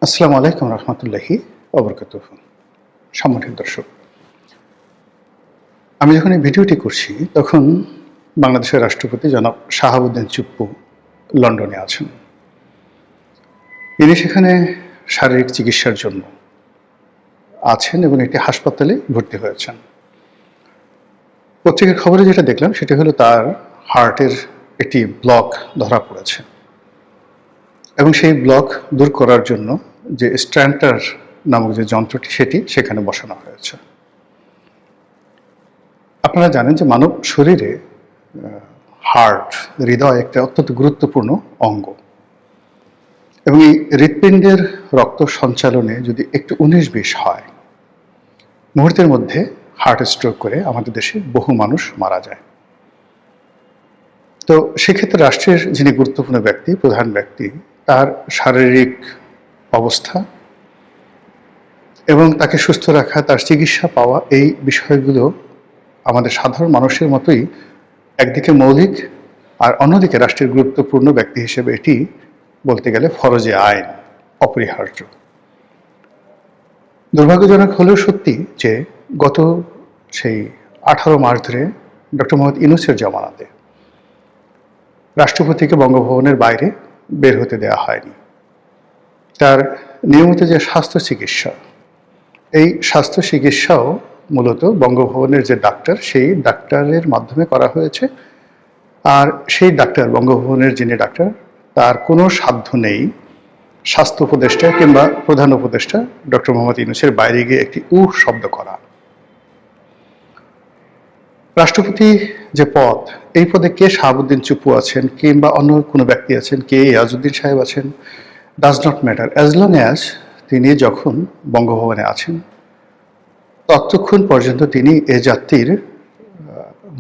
আসসালামু আলাইকুম রহমতুল্লাহি ওবরকাতুহু। সম্মানিত দর্শক, আমি যখন এই ভিডিওটি করছি তখন বাংলাদেশের রাষ্ট্রপতি জনাব শাহাবুদ্দিন চুপ্পু লন্ডনে আছেন। তিনি সেখানে শারীরিক চিকিৎসার জন্য আছেন এবং একটি হাসপাতালে ভর্তি হয়েছেন। পত্রিকার খবরে যেটা দেখলাম সেটা হলো তার হার্টের একটি ব্লক ধরা পড়েছে এবং সেই ব্লক দূর করার জন্য যে স্ট্যান্টার নামক যে যন্ত্রটি সেটি সেখানে বসানো হয়েছে। আপনারা জানেন যে মানব শরীরে হার্ট, হৃদয় একটা অত্যন্ত গুরুত্বপূর্ণ অঙ্গ এবং এই হৃৎপিণ্ডের রক্ত সঞ্চালনে যদি একটু 19-20 হয়, মুহূর্তের মধ্যে হার্ট স্ট্রোক করে আমাদের দেশে বহু মানুষ মারা যায়। তো সেক্ষেত্রে রাষ্ট্রের যিনি গুরুত্বপূর্ণ ব্যক্তি, প্রধান ব্যক্তি, তার শারীরিক অবস্থা এবং তাকে সুস্থ রাখা, তার চিকিৎসা পাওয়া, এই বিষয়গুলো আমাদের সাধারণ মানুষের মতোই একদিকে মৌলিক, আর অন্যদিকে রাষ্ট্রের গুরুত্বপূর্ণ ব্যক্তি হিসেবে এটি বলতে গেলে ফরজে আইন, অপরিহার্য। দুর্ভাগ্যজনক হলেও সত্যি যে গত সেই 18 মার্চ ধরে ডক্টর মোহাম্মদ ইউনূসের জামানাতে রাষ্ট্রপতিকে বঙ্গভবনের বাইরে বের হতে দেওয়া হয়নি। তার নিয়মিত যে স্বাস্থ্য চিকিৎসা, এই স্বাস্থ্য চিকিৎসাও মূলত বঙ্গভবনের যে ডাক্তার, সেই ডাক্তারের মাধ্যমে করা হয়েছে। আর সেই ডাক্তার, বঙ্গভবনের যিনি ডাক্তার, তার কোনো সাধ্য নেই স্বাস্থ্য উপদেষ্টা কিংবা প্রধান উপদেষ্টা ডক্টর মোহাম্মদ ইউনূসের বাইরে গিয়ে একটি শব্দ করা। রাষ্ট্রপতি যে পদ, এই পদে কে শাহাবুদ্দিন চুপ্পু আছেন কিংবা অন্য কোনো ব্যক্তি আছেন, কে ইয়াজউদ্দিন সাহেব আছেন, does not matter, as long as তিনি যখন বঙ্গভবনে আছেন ততক্ষণ পর্যন্ত তিনি এ জাতির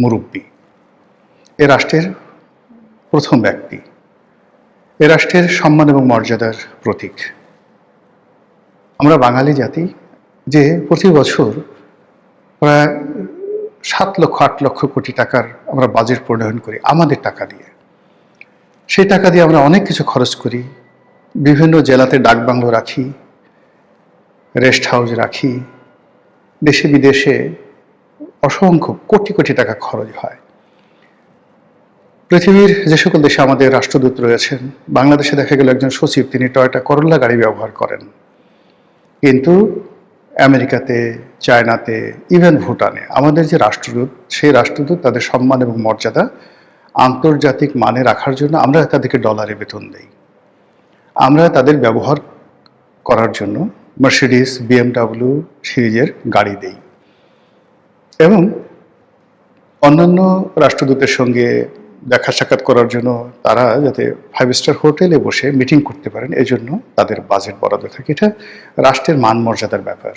মুরব্বী, এ রাষ্ট্রের প্রথম ব্যক্তি, এ রাষ্ট্রের সম্মান এবং মর্যাদার প্রতীক। আমরা বাঙালি জাতি যে প্রতি বছর প্রায় 7 লক্ষ 8 লক্ষ কোটি টাকার আমরা বাজেট প্রণয়ন করি আমাদের টাকা দিয়ে। সেই টাকা দিয়ে আমরা অনেক কিছু খরচ করি, বিভিন্ন জেলাতে ডাকবাংলো রাখি, রেস্ট হাউস রাখি, দেশে বিদেশে অসংখ্য কোটি কোটি টাকা খরচ হয়। পৃথিবীর যে সকল দেশে আমাদের রাষ্ট্রদূত রয়েছেন, বাংলাদেশে দেখা গেল একজন সচিব তিনি টয়োটা করোলা গাড়ি ব্যবহার করেন, কিন্তু আমেরিকাতে, চায়নাতে, ইভেন ভুটানে আমাদের যে রাষ্ট্রদূত, সেই রাষ্ট্রদূত তাদের সম্মান এবং মর্যাদা আন্তর্জাতিক মানে রাখার জন্য আমরা তাদেরকে ডলারে বেতন দেই। আমরা তাদের ব্যবহার করার জন্য মার্সিডিস, BMW সিরিজের গাড়ি দেই এবং অন্যান্য রাষ্ট্রদূতের সঙ্গে দেখা সাক্ষাৎ করার জন্য তারা যাতে 5 স্টার হোটেলে বসে মিটিং করতে পারেন, এই জন্য তাদের বাজেট বরাদ্দ থাকে। এটা রাষ্ট্রের মান মর্যাদার ব্যাপার।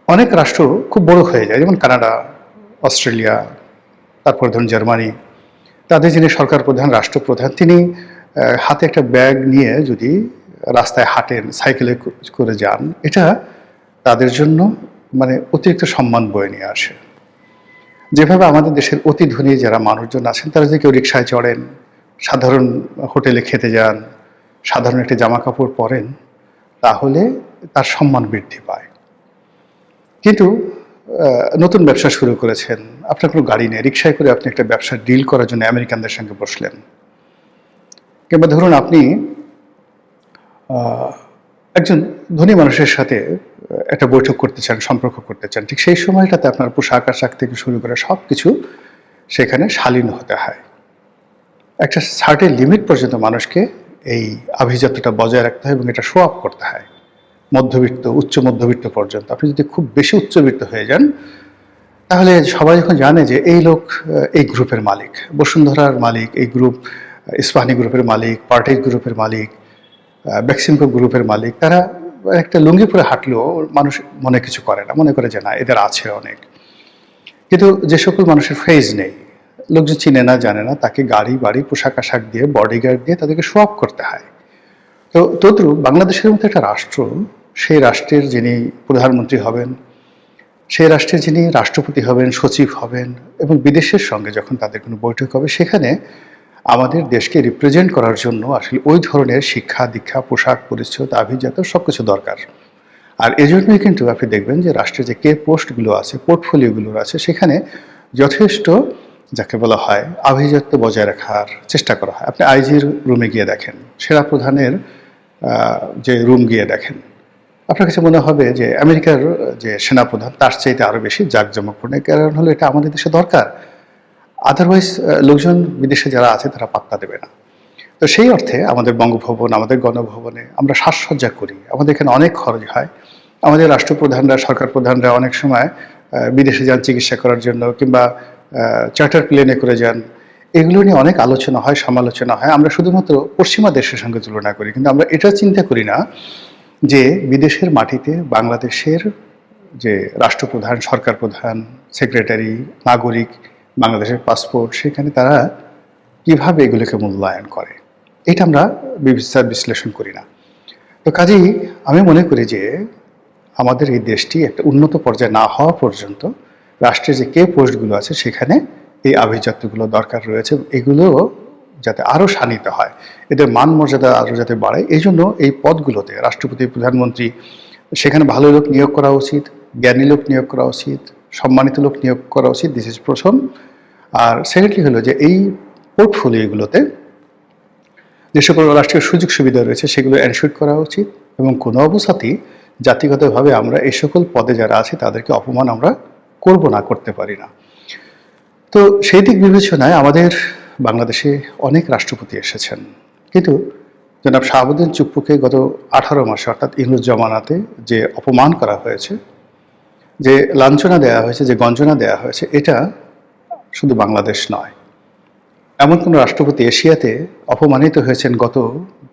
অনেক রাষ্ট্র খুব বড় হয়ে যায়, যেমন কানাডা, অস্ট্রেলিয়া, তারপর ধরুন জার্মানি। তাদের যিনি সরকার প্রধান, রাষ্ট্রপ্রধান, তিনি হাতে একটা ব্যাগ নিয়ে যদি রাস্তায় হাঁটেন, সাইকেলে করে যান, এটা তাদের জন্য মানে অতিরিক্ত সম্মান বয়ে নিয়ে আসে। যেভাবে আমাদের দেশের অতি ধনী যারা মানুষজন আছেন, তারা যদি কেউ রিক্সায় চড়েন, সাধারণ হোটেলে খেতে যান, সাধারণ একটি জামা কাপড় পরেন, তাহলে তার সম্মান বৃদ্ধি পায়। কিন্তু নতুন ব্যবসা শুরু করেছেন, আপনার কোনো গাড়ি নেই, রিক্সায় করে আপনি একটা ব্যবসা ডিল করার জন্য আমেরিকানদের সঙ্গে বসলেন, কিংবা ধরুন আপনি একজন ধনী মানুষের সাথে একটা বৈঠক করতে চান, সম্পর্ক করতে চান, ঠিক সেই সময়টাতে আপনার পোশাক আশাক থেকে শুরু করে সব কিছু সেখানে শালীন হতে হয়। একটা সার্টেন লিমিট পর্যন্ত মানুষকে এই আভিজাত্যটা বজায় রাখতে হয় এবং এটা শো আপ করতে হয় মধ্যবিত্ত, উচ্চ মধ্যবিত্ত পর্যন্ত। আপনি যদি খুব বেশি উচ্চবিত্ত হয়ে যান, তাহলে সবাই যখন জানে যে এই লোক এই গ্রুপের মালিক, বসুন্ধরার মালিক, এই গ্রুপ ইস্পাহানি গ্রুপের মালিক, পার্টেজ গ্রুপের মালিক, বেক্সিমকো গ্রুপের মালিক, তারা একটা লুঙ্গি পরে হাঁটলেও মানুষ মনে কিছু করে না, মনে করে যে না এদের আছে অনেক। কিন্তু যে সকল মানুষের ফেজ নেই, লোকজন চিনে না, জানে না, তাকে গাড়ি বাড়ি পোশাক আশাক দিয়ে, বডিগার্ড দিয়ে তাদেরকে শো আপ করতে হয়। তো তদ্রুপ বাংলাদেশের মতো একটা রাষ্ট্র, সেই রাষ্ট্রের যিনি প্রধানমন্ত্রী হবেন, সেই রাষ্ট্রের যিনি রাষ্ট্রপতি হবেন, সচিব হবেন, এবং বিদেশের সঙ্গে যখন তাদের কোনো বৈঠক হবে, সেখানে আমাদের দেশকে রিপ্রেজেন্ট করার জন্য আসলে ওই ধরনের শিক্ষা দীক্ষা পোশাক পরিচ্ছদ আভিজাত্য সব কিছু দরকার। আর এজন্যই কিন্তু আপনি দেখবেন যে রাষ্ট্রের যে কে পোস্টগুলো আছে, পোর্টফোলিওগুলো আছে, সেখানে যথেষ্ট যাকে বলা হয় আভিজাত্য বজায় রাখার চেষ্টা করা হয়। আপনি আইজির রুমে গিয়ে দেখেন, সেনাপ্রধানের যে রুম গিয়ে দেখেন, আপনার কাছে মনে হবে যে আমেরিকার যে সেনাপ্রধান তার চাইতে আরও বেশি জাঁকজমকপূর্ণ। কারণ হলো এটা আমাদের দেশে দরকার, আদারওয়াইজ লোকজন বিদেশে যারা আছে তারা পাত্তা দেবে না। তো সেই অর্থে আমাদের বঙ্গভবন, আমাদের গণভবনে আমরা সাজসজ্জা করি, আমাদের এখানে অনেক খরচ হয়। আমাদের রাষ্ট্রপ্রধানরা, সরকার প্রধানরা অনেক সময় বিদেশে যান চিকিৎসা করার জন্য, কিংবা চার্টার প্লেনে করে যান। এগুলো নিয়ে অনেক আলোচনা হয়, সমালোচনা হয়। আমরা শুধুমাত্র পশ্চিমা দেশের সঙ্গে তুলনা করি, কিন্তু আমরা এটা চিন্তা করি না যে বিদেশের মাটিতে বাংলাদেশের যে রাষ্ট্রপ্রধান, সরকার প্রধান, সেক্রেটারি, নাগরিক, বাংলাদেশের পাসপোর্ট, সেখানে তারা কিভাবে এগুলোকে মূল্যায়ন করে, এটা আমরা বিচার বিশ্লেষণ করি না। তো কাজেই আমি মনে করি যে আমাদের এই দেশটি একটা উন্নত পর্যায়ে না হওয়া পর্যন্ত রাষ্ট্রের যে কে পোস্টগুলো আছে সেখানে এই আভিজাত্যগুলো দরকার রয়েছে। এগুলো যাতে আরও শানিত হয়, এদের মান মর্যাদা আরও যাতে বাড়ায়, এই জন্য এই পদগুলোতে রাষ্ট্রপতি, প্রধানমন্ত্রী, সেখানে ভালো লোক নিয়োগ করা উচিত, জ্ঞানী লোক নিয়োগ করা উচিত, সম্মানিত লোক নিয়োগ করা উচিত। দিস ইজ প্রথম। আর সেকেন্ডলি হলো যে এই পোর্টফোলিওগুলোতে যে সকল রাষ্ট্রীয় সুযোগ সুবিধা রয়েছে সেগুলো এনশিওর করা উচিত, এবং কোনো অবস্থাতেই জাতিগতভাবে আমরা এই সকল পদে যারা আছে তাদেরকে অপমান আমরা করব না, করতে পারি না। তো সেই দিক বিবেচনায় আমাদের বাংলাদেশে অনেক রাষ্ট্রপতি এসেছেন, কিন্তু জনাব শাহাবুদ্দিন চুপ্পুকে গত 18 মাসে অর্থাৎ ইংরেজ জমানাতে যে অপমান করা হয়েছে, যে লাঞ্ছনা দেওয়া হয়েছে, যে গঞ্জনা দেওয়া হয়েছে, এটা শুধু বাংলাদেশ নয়, এমন কোনো রাষ্ট্রপতি এশিয়াতে অপমানিত হয়েছেন গত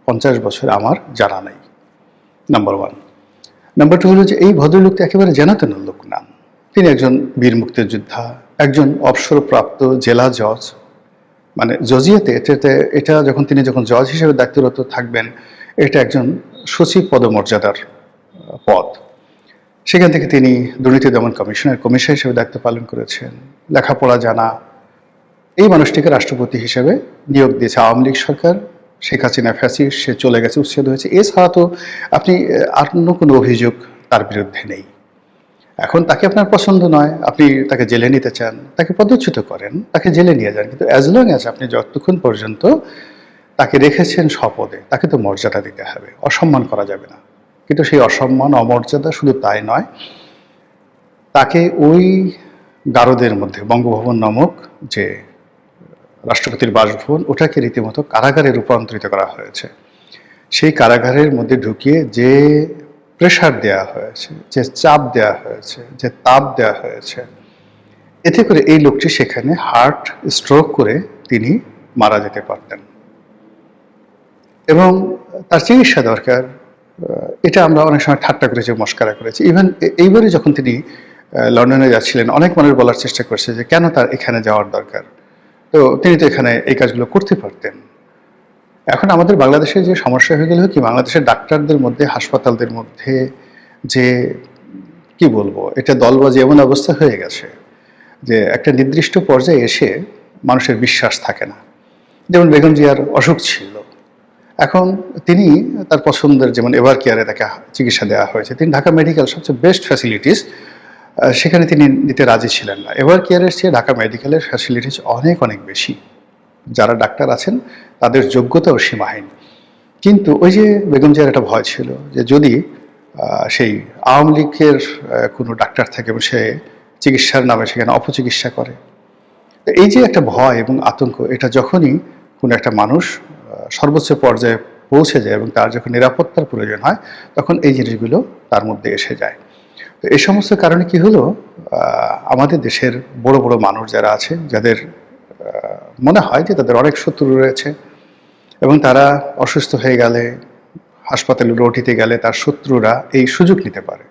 50 বছর আমার জানা নেই। Number one. নাম্বার টু হলো যে এই ভদ্রলোকটা একেবারে যেনতেন লোক না। তিনি একজন বীর মুক্তিযোদ্ধা, একজন অবসরপ্রাপ্ত জেলা জজ, মানে জজিয়াতে এটা যখন জজ হিসেবে দায়িত্বরত থাকবেন, এটা একজন সচিব পদমর্যাদার পদ। সেখান থেকে তিনি দুর্নীতি দমন কমিশনের কমিশনার হিসেবে দায়িত্ব পালন করেছেন। লেখাপড়া জানা এই মানুষটিকে রাষ্ট্রপতি হিসেবে নিয়োগ দিয়েছে আওয়ামী লীগ সরকার। শেখ হাসিনা ফ্যাসিস্ট, সে চলে গেছে, উচ্ছেদ হয়েছে। এছাড়া তো আপনি আর কোনো অভিযোগ তার বিরুদ্ধে নেই। এখন তাকে আপনার পছন্দ নয়, আপনি তাকে জেলে নিতে চান, তাকে পদচ্যুত করেন, তাকে জেলে নিয়ে যান, কিন্তু অ্যাজ লং অ্যাজ আপনি যতক্ষণ পর্যন্ত তাকে রেখেছেন স্বপদে, তাকে তো মর্যাদা দিতে হবে, অসম্মান করা যাবে না। কিন্তু সেই অসম্মান, অমর্যাদা শুধু তাই নয়, তাকে ওই গারদের মধ্যে বঙ্গভবন নামক যে রাষ্ট্রপতির বাসভবন, ওটাকে রীতিমতো কারাগারে রূপান্তরিত করা হয়েছে। সেই কারাগারের মধ্যে ঢুকিয়ে যে প্রেশার দেওয়া হয়েছে, যে চাপ দেওয়া হয়েছে, যে তাপ দেওয়া হয়েছে, এতে করে এই লোকটি সেখানে হার্ট স্ট্রোক করে তিনি মারা যেতে পারতেন, এবং তার চিকিৎসা দরকার। এটা আমরা অনেক সময় ঠাট্টা করেছি, মস্কারা করেছি। ইভেন এইবারে যখন তিনি লন্ডনে যাচ্ছিলেন, অনেক মানুষ বলার চেষ্টা করছে যে কেন তার এখানে যাওয়ার দরকার, তো তিনি তো এখানে এই কাজগুলো করতে পারতেন। এখন আমাদের বাংলাদেশে যে সমস্যা হয়ে গেল কি, বাংলাদেশের ডাক্তারদের মধ্যে, হাসপাতালদের মধ্যে যে কি বলবো, এটা দলবাজি এমন অবস্থা হয়ে গেছে যে একটা নির্দিষ্ট পর্যায়ে এসে মানুষের বিশ্বাস থাকে না। যেমন বেগম জিয়ার অসুখ ছিল, এখন তিনি তার পছন্দের, যেমন এভার কেয়ারে তাকে চিকিৎসা দেওয়া হয়েছে, তিনি ঢাকা মেডিকেল সবচেয়ে বেস্ট ফ্যাসিলিটিস, সেখানে তিনি নিতে রাজি ছিলেন না। এভার কেয়ারের চেয়ে ঢাকা মেডিকেলের ফ্যাসিলিটিস অনেক অনেক বেশি, যারা ডাক্তার আছেন তাদের যোগ্যতাও সীমাহীন। কিন্তু ওই যে বেগম জিয়ার একটা ভয় ছিল যে যদি সেই আওয়ামী লীগের কোনো ডাক্তার থাকে এবং সে চিকিৎসার নামে সেখানে অপচিকিৎসা করে, এই যে একটা ভয় এবং আতঙ্ক, এটা যখনই কোনো একটা মানুষ সর্বোচ্চ পর্যায়ে পৌঁছে যায় এবং তার যখন নিরাপত্তার প্রয়োজন হয়, তখন এই জিনিসগুলো তার মধ্যে এসে যায়। তো এই সমস্ত কারণে কি হলো, আমাদের দেশের বড় বড় মানুষ যারা আছে, যাদের মনে হয় যে তাদের অনেক শত্রু রয়েছে এবং তারা অসুস্থ হয়ে গেলে, হাসপাতালে রটিতে গেলে তার শত্রুরা এই সুযোগ নিতে পারে,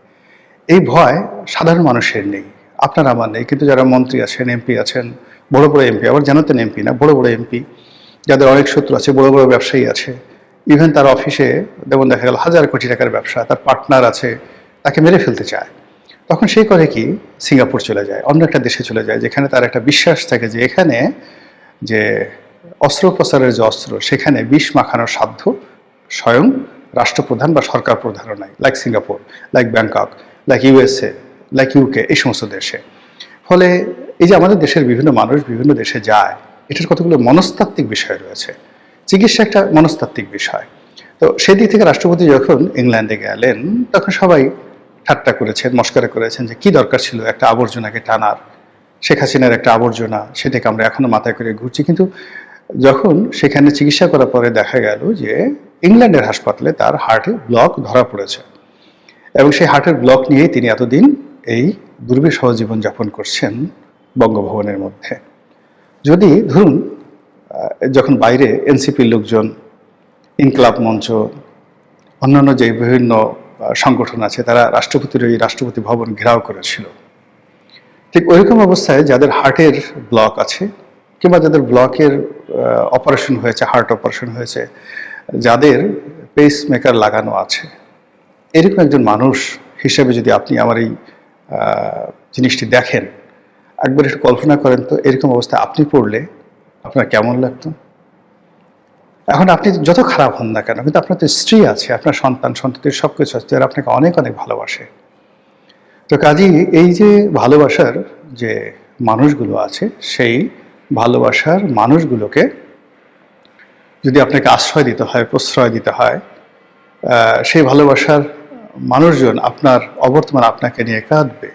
এই ভয় সাধারণ মানুষের নেই, আপনার আমার নেই। কিন্তু যারা মন্ত্রী আছেন, এমপি আছেন, বড় বড় এমপি, আবার জানাতেন এমপি না, বড় বড় এমপি, যাদের অনেক শত্রু আছে, বড় বড় ব্যবসায়ী আছে, ইভেন তার অফিসে যেমন দেখা গেল 1000 কোটি টাকার ব্যবসা, তার পার্টনার আছে, তাকে মেরে ফেলতে চায়, তখন সে করে কি, সিঙ্গাপুর চলে যায়, অন্য একটা দেশে চলে যায়, যেখানে তার একটা বিশ্বাস থাকে যে এখানে যে অস্ত্রোপচারের যে অস্ত্র, সেখানে বিষ মাখানোর সাধ্য স্বয়ং রাষ্ট্রপ্রধান বা সরকার প্রধানও নাই, like Singapore, like Bangkok, like USA, like UK, এই সমস্ত দেশে। ফলে এই যে আমাদের দেশের বিভিন্ন মানুষ বিভিন্ন দেশে যায়, এটার কতগুলো মনস্তাত্ত্বিক বিষয় রয়েছে। চিকিৎসা একটা মনস্তাত্ত্বিক বিষয়। তো সেদিক থেকে রাষ্ট্রপতি যখন ইংল্যান্ডে গেলেন, তখন সবাই ঠাট্টা করেছেন, মস্করা করেছেন যে কি দরকার ছিল একটা আবর্জনাকে টানার, শেখ হাসিনার একটা আবর্জনা, সেটাকে আমরা এখনো মাথায় করে ঘুরছি। কিন্তু যখন সেখানে চিকিৎসা করার পরে দেখা গেল যে ইংল্যান্ডের হাসপাতালে তার হার্টে ব্লক ধরা পড়েছে, এবং সেই হার্টের ব্লক নিয়েই তিনি এতদিন এই দুর্বিষহ জীবনযাপন করছেন বঙ্গভবনের মধ্যে। যদি ধরুন যখন বাইরে এনসিপির লোকজন, ইনকলাব মঞ্চ, অন্যান্য যে বিভিন্ন সংগঠন আছে, তারা রাষ্ট্রপতির ওই রাষ্ট্রপতি ভবন ঘেরাও করেছিল, ঠিক ওইরকম অবস্থায় যাদের হার্টের ব্লক আছে, কিংবা যাদের ব্লকের অপারেশন হয়েছে, হার্ট অপারেশন হয়েছে, যাদের পেস মেকার লাগানো আছে, এরকম একজন মানুষ হিসেবে যদি আপনি আমার এই জিনিসটি দেখেন, একবার একটু কল্পনা করেন তো এরকম অবস্থায় আপনি পড়লে আপনার কেমন লাগতো? এখন আপনি যত খারাপ হন না কেন, কিন্তু আপনার তো স্ত্রী আছে, আপনার সন্তান সন্ততির সব কিছু আছে, যারা আপনাকে অনেক অনেক ভালোবাসে। তো কাজেই এই যে ভালোবাসার যে মানুষগুলো আছে, সেই ভালোবাসার মানুষগুলোকে যদি আপনাকে আশ্রয় দিতে হয়, প্রশ্রয় দিতে হয়, সেই ভালোবাসার মানুষজন আপনার অবর্তমান আপনাকে নিয়ে কাঁদবে।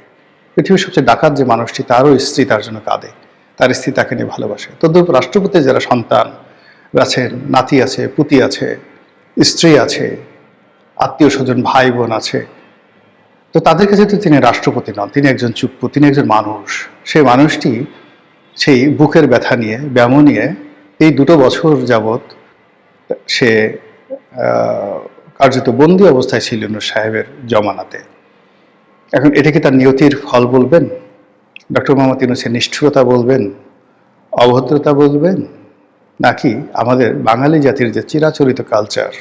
পৃথিবীর সবচেয়ে ডাকাত যে মানুষটি, তারও স্ত্রী তার জন্য কাঁদে, তার স্ত্রী তাকে নিয়ে ভালোবাসে। তদ্রূপ রাষ্ট্রপতির যারা সন্তান আছেন, নাতি আছে, পুতি আছে, স্ত্রী আছে, আত্মীয় স্বজন, ভাই বোন আছে, তো তাদের কাছে তো তিনি রাষ্ট্রপতি নন, তিনি একজন চুপ্পু, তিনি একজন মানুষ। সেই মানুষটি সেই বুকের ব্যথা নিয়ে, ব্যামো নিয়ে এই 2 বছর যাবৎ সে কার্যত বন্দী অবস্থায় ছিল নূর সাহেবের জমানাতে। এখন এটাকে তার নিয়তির ফল বলবেন, ডক্টর মোহাম্মদ ইউনূসের নিষ্ঠুরতা বলবেন, অভদ্রতা বলবেন, নাকি আমাদের বাঙালি জাতির যে চিরাচরিত কালচার,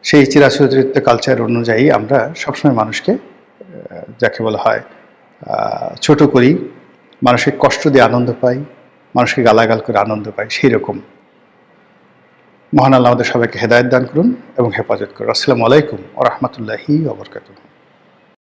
সেই চিরাচরিত কালচার অনুযায়ী আমরা সবসময় মানুষকে, যাকে বলা হয়, ছোট করি, মানুষকে কষ্ট দিয়ে আনন্দ পাই, মানুষকে গালাগাল করে আনন্দ পাই, সেই রকম। মহান আল্লাহ আমাদের সবাইকে হেদায়েত দান করুন এবং হেফাজত করুন। আসসালামু আলাইকুম ওয়া রাহমাতুল্লাহি ওয়া বারাকাতুহু।